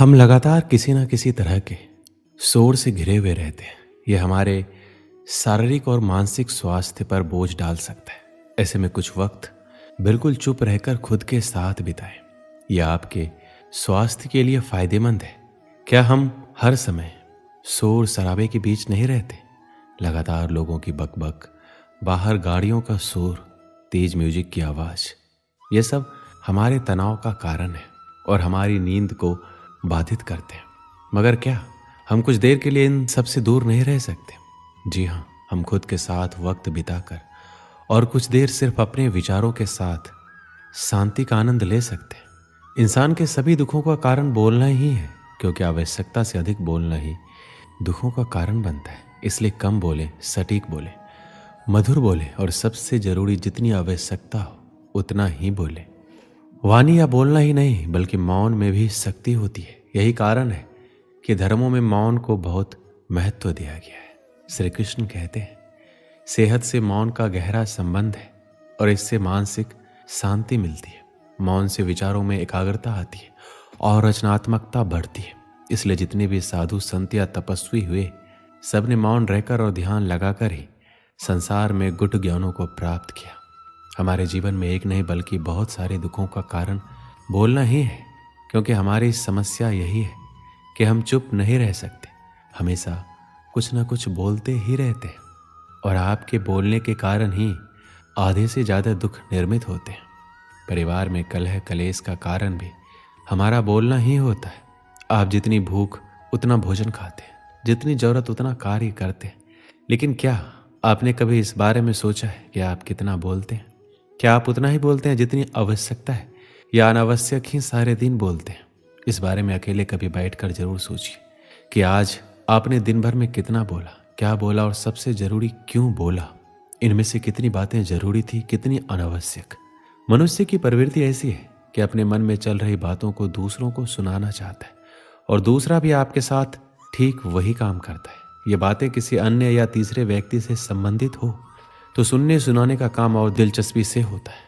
हम लगातार किसी न किसी तरह के शोर से घिरे हुए रहते हैं। ये हमारे शारीरिक और मानसिक स्वास्थ्य पर बोझ डाल सकता है। ऐसे में कुछ वक्त बिल्कुल चुप रहकर खुद के साथ बिताएं। यह आपके स्वास्थ्य के लिए फायदेमंद है। क्या हम हर समय शोर शराबे के बीच नहीं रहते? लगातार लोगों की बकबक, बाहर गाड़ियों का शोर, तेज म्यूजिक की आवाज, ये सब हमारे तनाव का कारण है और हमारी नींद को बाधित करते हैं। मगर क्या हम कुछ देर के लिए इन सब से दूर नहीं रह सकते? जी हाँ, हम खुद के साथ वक्त बिताकर और कुछ देर सिर्फ अपने विचारों के साथ शांति का आनंद ले सकते हैं। इंसान के सभी दुखों का कारण बोलना ही है, क्योंकि आवश्यकता से अधिक बोलना ही दुखों का कारण बनता है। इसलिए कम बोले, सटीक बोले, मधुर बोले और सबसे जरूरी जितनी आवश्यकता हो उतना ही बोले। वाणी या बोलना ही नहीं बल्कि मौन में भी शक्ति होती है। यही कारण है कि धर्मों में मौन को बहुत महत्व दिया गया है। श्री कृष्ण कहते हैं, सेहत से मौन का गहरा संबंध है और इससे मानसिक शांति मिलती है। मौन से विचारों में एकाग्रता आती है और रचनात्मकता बढ़ती है। इसलिए जितने भी साधु संत या तपस्वी हुए, सबने मौन रहकर और ध्यान लगाकर ही संसार में गुट ज्ञानों को प्राप्त किया। हमारे जीवन में एक नहीं बल्कि बहुत सारे दुखों का कारण बोलना ही है, क्योंकि हमारी समस्या यही है कि हम चुप नहीं रह सकते, हमेशा कुछ ना कुछ बोलते ही रहते हैं। और आपके बोलने के कारण ही आधे से ज़्यादा दुख निर्मित होते हैं। परिवार में कलह कलेश का कारण भी हमारा बोलना ही होता है। आप जितनी भूख उतना भोजन खाते हैं, जितनी ज़रूरत उतना कार्य करते हैं, लेकिन क्या आपने कभी इस बारे में सोचा है कि आप कितना बोलते हैं? क्या आप उतना ही बोलते हैं जितनी आवश्यकता है, या अनावश्यक ही सारे दिन बोलते हैं? इस बारे में अकेले कभी बैठकर जरूर सोचिए कि आज आपने दिन भर में कितना बोला, क्या बोला और सबसे जरूरी क्यों बोला। इनमें से कितनी बातें जरूरी थी, कितनी अनावश्यक। मनुष्य की प्रवृत्ति ऐसी है कि अपने मन में चल रही बातों को दूसरों को सुनाना चाहता है और दूसरा भी आपके साथ ठीक वही काम करता है। ये बातें किसी अन्य या तीसरे व्यक्ति से संबंधित हो तो सुनने सुनाने का काम और दिलचस्पी से होता है।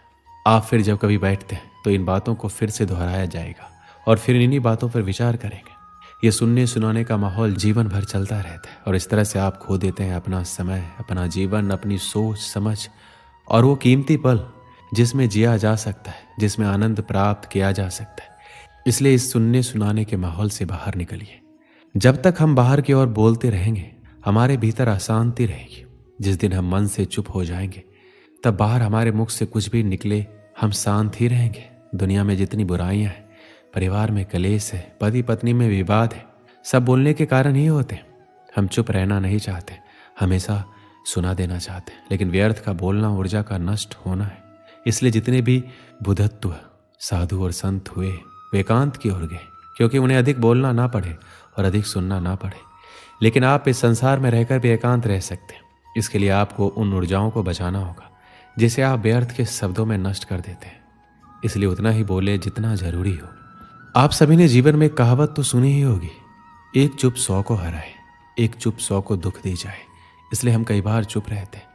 आप फिर जब कभी बैठते हैं तो इन बातों को फिर से दोहराया जाएगा और फिर इन्हीं बातों पर विचार करेंगे। ये सुनने सुनाने का माहौल जीवन भर चलता रहता है और इस तरह से आप खो देते हैं अपना समय, अपना जीवन, अपनी सोच समझ और वो कीमती पल जिसमें जिया जा सकता है, जिसमें आनंद प्राप्त किया जा सकता है। इसलिए इस सुनने सुनाने के माहौल से बाहर निकलिए। जब तक हम बाहर की ओर बोलते रहेंगे, हमारे भीतर अशांति रहेगी। जिस दिन हम मन से चुप हो जाएंगे, तब बाहर हमारे मुख से कुछ भी निकले, हम शांत ही रहेंगे। दुनिया में जितनी बुराइयां हैं, परिवार में कलेश है, पति पत्नी में विवाद है, सब बोलने के कारण ही होते हैं। हम चुप रहना नहीं चाहते, हमेशा सुना देना चाहते हैं, लेकिन व्यर्थ का बोलना ऊर्जा का नष्ट होना है। इसलिए जितने भी बुद्धत्व साधु और संत हुए वे एकांत की ओर गए, क्योंकि उन्हें अधिक बोलना ना पड़े और अधिक सुनना ना पड़े। लेकिन आप इस संसार में रहकर भी एकांत रह सकते हैं। इसके लिए आपको उन ऊर्जाओं को बचाना होगा जिसे आप व्यर्थ के शब्दों में नष्ट कर देते हैं। इसलिए उतना ही बोले जितना जरूरी हो। आप सभी ने जीवन में कहावत तो सुनी ही होगी, एक चुप 100 को हराए, एक चुप 100 को दुख दे जाए। इसलिए हम कई बार चुप रहते हैं,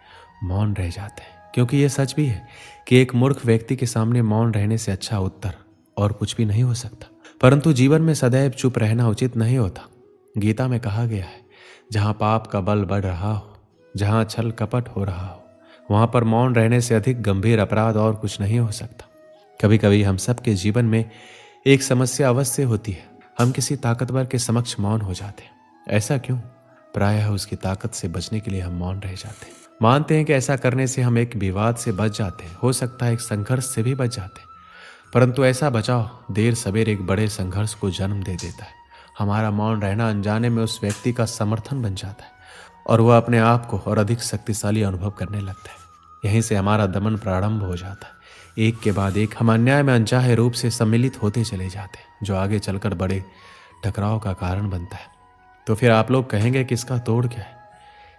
मौन रह जाते हैं, क्योंकि यह सच भी है कि एक मूर्ख व्यक्ति के सामने मौन रहने से अच्छा उत्तर और कुछ भी नहीं हो सकता। परंतु जीवन में सदैव चुप रहना उचित नहीं होता। गीता में कहा गया है, जहां पाप का बल बढ़ रहा हो, जहां छल कपट हो रहा हो, वहां पर मौन रहने से अधिक गंभीर अपराध और कुछ नहीं हो सकता। कभी कभी हम सबके जीवन में एक समस्या अवश्य होती है, हम किसी ताकतवर के समक्ष मौन हो जाते हैं। ऐसा क्यों? प्रायः उसकी ताकत से बचने के लिए हम मौन रह जाते हैं। मानते हैं कि ऐसा करने से हम एक विवाद से बच जाते हैं, हो सकता है एक संघर्ष से भी बच जाते हैं। परंतु ऐसा बचाव देर सवेर एक बड़े संघर्ष को जन्म दे देता है। हमारा मौन रहना अनजाने में उस व्यक्ति का समर्थन बन जाता है और वह अपने आप को और अधिक शक्तिशाली अनुभव करने लगता है। यहीं से हमारा दमन प्रारंभ हो जाता है। एक के बाद एक हम अन्याय में अनचाहे रूप से सम्मिलित होते चले जाते हैं, जो आगे चलकर बड़े टकराव का कारण बनता है। तो फिर आप लोग कहेंगे कि इसका तोड़ क्या है?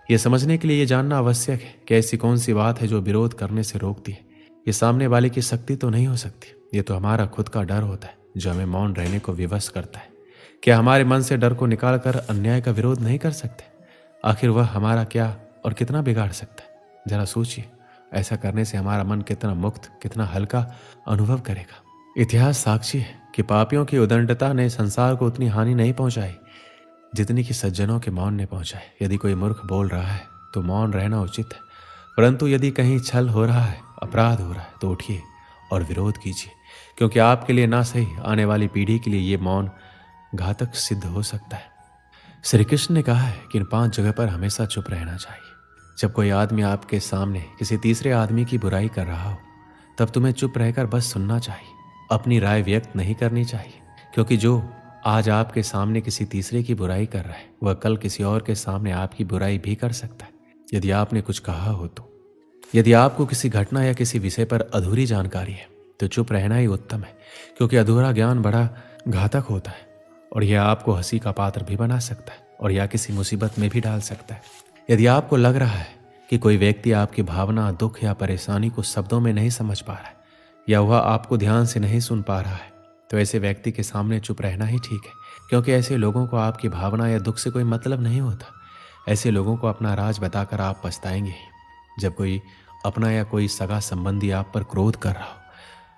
ये समझने के लिए ये जानना आवश्यक है कि ऐसी कौन सी बात है जो विरोध करने से रोकती है। ये सामने वाले की शक्ति तो नहीं हो सकती, ये तो हमारा खुद का डर होता है जो हमें मौन रहने को विवश करता है। क्या हमारे मन से डर को निकालकर अन्याय का विरोध नहीं कर सकते? आखिर वह हमारा क्या और कितना बिगाड़ सकता है? जरा सोचिए, ऐसा करने से हमारा मन कितना मुक्त, कितना हल्का अनुभव करेगा। इतिहास साक्षी है कि पापियों की उदंडता ने संसार को उतनी हानि नहीं पहुंचाई जितनी कि सज्जनों के मौन ने पहुंचाई। यदि कोई मूर्ख बोल रहा है तो मौन रहना उचित है, परंतु यदि कहीं छल हो रहा है, अपराध हो रहा है, तो उठिए और विरोध कीजिए, क्योंकि आपके लिए ना सही आने वाली पीढ़ी के लिए ये मौन घातक सिद्ध हो सकता है। श्री कृष्ण ने कहा है कि इन 5 जगह पर हमेशा चुप रहना चाहिए। जब कोई आदमी आपके सामने किसी तीसरे आदमी की बुराई कर रहा हो, तब तुम्हें चुप रहकर बस सुनना चाहिए, अपनी राय व्यक्त नहीं करनी चाहिए, क्योंकि जो आज आपके सामने किसी तीसरे की बुराई कर रहा है, वह कल किसी और के सामने आपकी बुराई भी कर सकता है। यदि आपने कुछ कहा हो तो, यदि आपको किसी घटना या किसी विषय पर अधूरी जानकारी है, तो चुप रहना ही उत्तम है, क्योंकि अधूरा ज्ञान बड़ा घातक होता है और यह आपको हंसी का पात्र भी बना सकता है और या किसी मुसीबत में भी डाल सकता है। यदि आपको लग रहा है कि कोई व्यक्ति आपकी भावना, दुख या परेशानी को शब्दों में नहीं समझ पा रहा है या वह आपको ध्यान से नहीं सुन पा रहा है, तो ऐसे व्यक्ति के सामने चुप रहना ही ठीक है, क्योंकि ऐसे लोगों को आपकी भावना या दुख से कोई मतलब नहीं होता। ऐसे लोगों को अपना राज बताकर आप पछताएंगे ही। जब कोई अपना या कोई सगा संबंधी आप पर क्रोध कर रहा हो,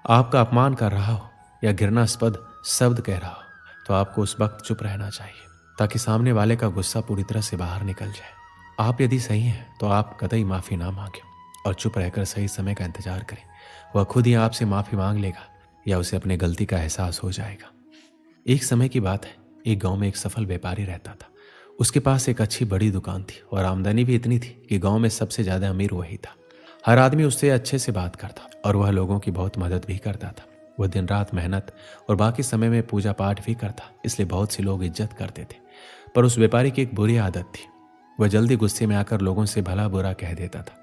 आपका अपमान कर रहा हो या घृणास्पद शब्द कह रहा हो, तो आपको उस वक्त चुप रहना चाहिए, ताकि सामने वाले का गुस्सा पूरी तरह से बाहर निकल जाए। आप यदि सही हैं तो आप कतई माफ़ी ना मांगें और चुप रहकर सही समय का इंतजार करें। वह खुद ही आपसे माफ़ी मांग लेगा या उसे अपने गलती का एहसास हो जाएगा। एक समय की बात है, एक गांव में एक सफल व्यापारी रहता था। उसके पास एक अच्छी बड़ी दुकान थी और आमदनी भी इतनी थी कि गांव में सबसे ज़्यादा अमीर वही था। हर आदमी उससे अच्छे से बात करता और वह लोगों की बहुत मदद भी करता था। वह दिन रात मेहनत और बाकी समय में पूजा पाठ भी करता, इसलिए बहुत से लोग इज्जत करते थे। पर उस व्यापारी की एक बुरी आदत थी, वह जल्दी गुस्से में आकर लोगों से भला बुरा कह देता था,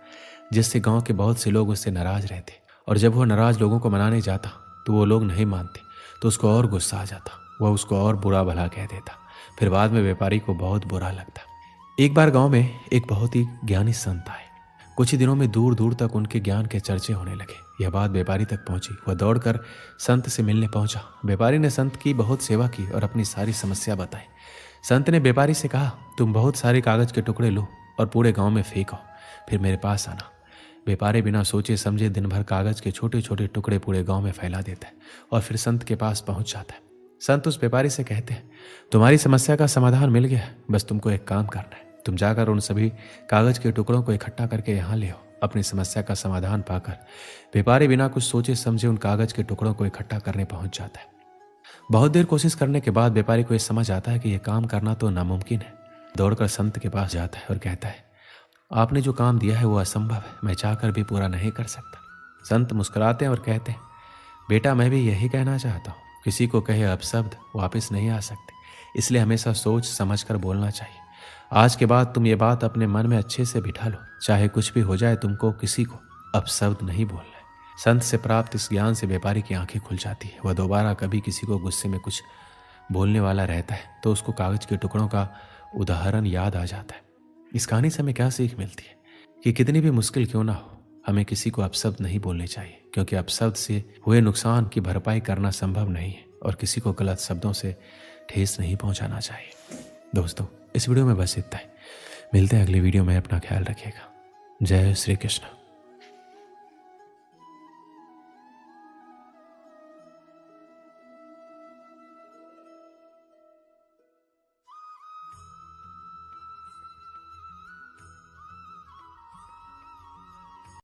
जिससे गांव के बहुत से लोग उससे नाराज रहते। और जब वह नाराज लोगों को मनाने जाता तो वो लोग नहीं मानते, तो उसको और गुस्सा आ जाता, वह उसको और बुरा भला कह देता। फिर बाद में व्यापारी को बहुत बुरा लगता। एक बार गांव में एक बहुत ही ज्ञानी संत आए। कुछ ही दिनों में दूर दूर तक उनके ज्ञान के चर्चे होने लगे। यह बात व्यापारी तक पहुंची। वह दौड़कर संत से मिलने पहुंचा। व्यापारी ने संत की बहुत सेवा की और अपनी सारी समस्या बताई। संत ने व्यापारी से कहा, तुम बहुत सारे कागज के टुकड़े लो और पूरे गांव में फेंको, फिर मेरे पास आना। व्यापारी बिना सोचे समझे दिन भर कागज के छोटे छोटे टुकड़े पूरे गांव में फैला देता है और फिर संत के पास पहुंच जाता है। संत उस व्यापारी से कहते हैं, तुम्हारी समस्या का समाधान मिल गया, बस तुमको एक काम करना है। तुम जाकर उन सभी कागज के टुकड़ों को इकट्ठा करके यहाँ ले आओ। अपनी समस्या का समाधान पाकर व्यापारी बिना कुछ सोचे समझे उन कागज के टुकड़ों को इकट्ठा करने पहुंच जाता है। बहुत देर कोशिश करने के बाद व्यापारी को यह समझ आता है कि यह काम करना तो नामुमकिन है। दौड़कर संत के पास जाता है और कहता है, आपने जो काम दिया है वो असंभव है, मैं चाहकर भी पूरा नहीं कर सकता। संत मुस्कुराते हैं और कहते हैं, बेटा मैं भी यही कहना चाहता हूँ, किसी को कहे अपशब्द वापस नहीं आ सकते, इसलिए हमेशा सोच समझ कर बोलना चाहिए। आज के बाद तुम ये बात अपने मन में अच्छे से बिठा लो, चाहे कुछ भी हो जाए तुमको किसी को अपशब्द नहीं बोलना है। संत से प्राप्त इस ज्ञान से व्यापारी की आंखें खुल जाती है। वह दोबारा कभी किसी को गुस्से में कुछ बोलने वाला रहता है तो उसको कागज के टुकड़ों का उदाहरण याद आ जाता है। इस कहानी से हमें क्या सीख मिलती है कि कितनी भी मुश्किल क्यों ना हो, हमें किसी को अपशब्द नहीं बोलने चाहिए, क्योंकि अपशब्द से हुए नुकसान की भरपाई करना संभव नहीं है और किसी को गलत शब्दों से ठेस नहीं पहुंचाना चाहिए। दोस्तों, इस वीडियो में बस इतना ही। मिलते हैं अगली वीडियो में। अपना ख्याल रखिएगा। जय श्री कृष्ण।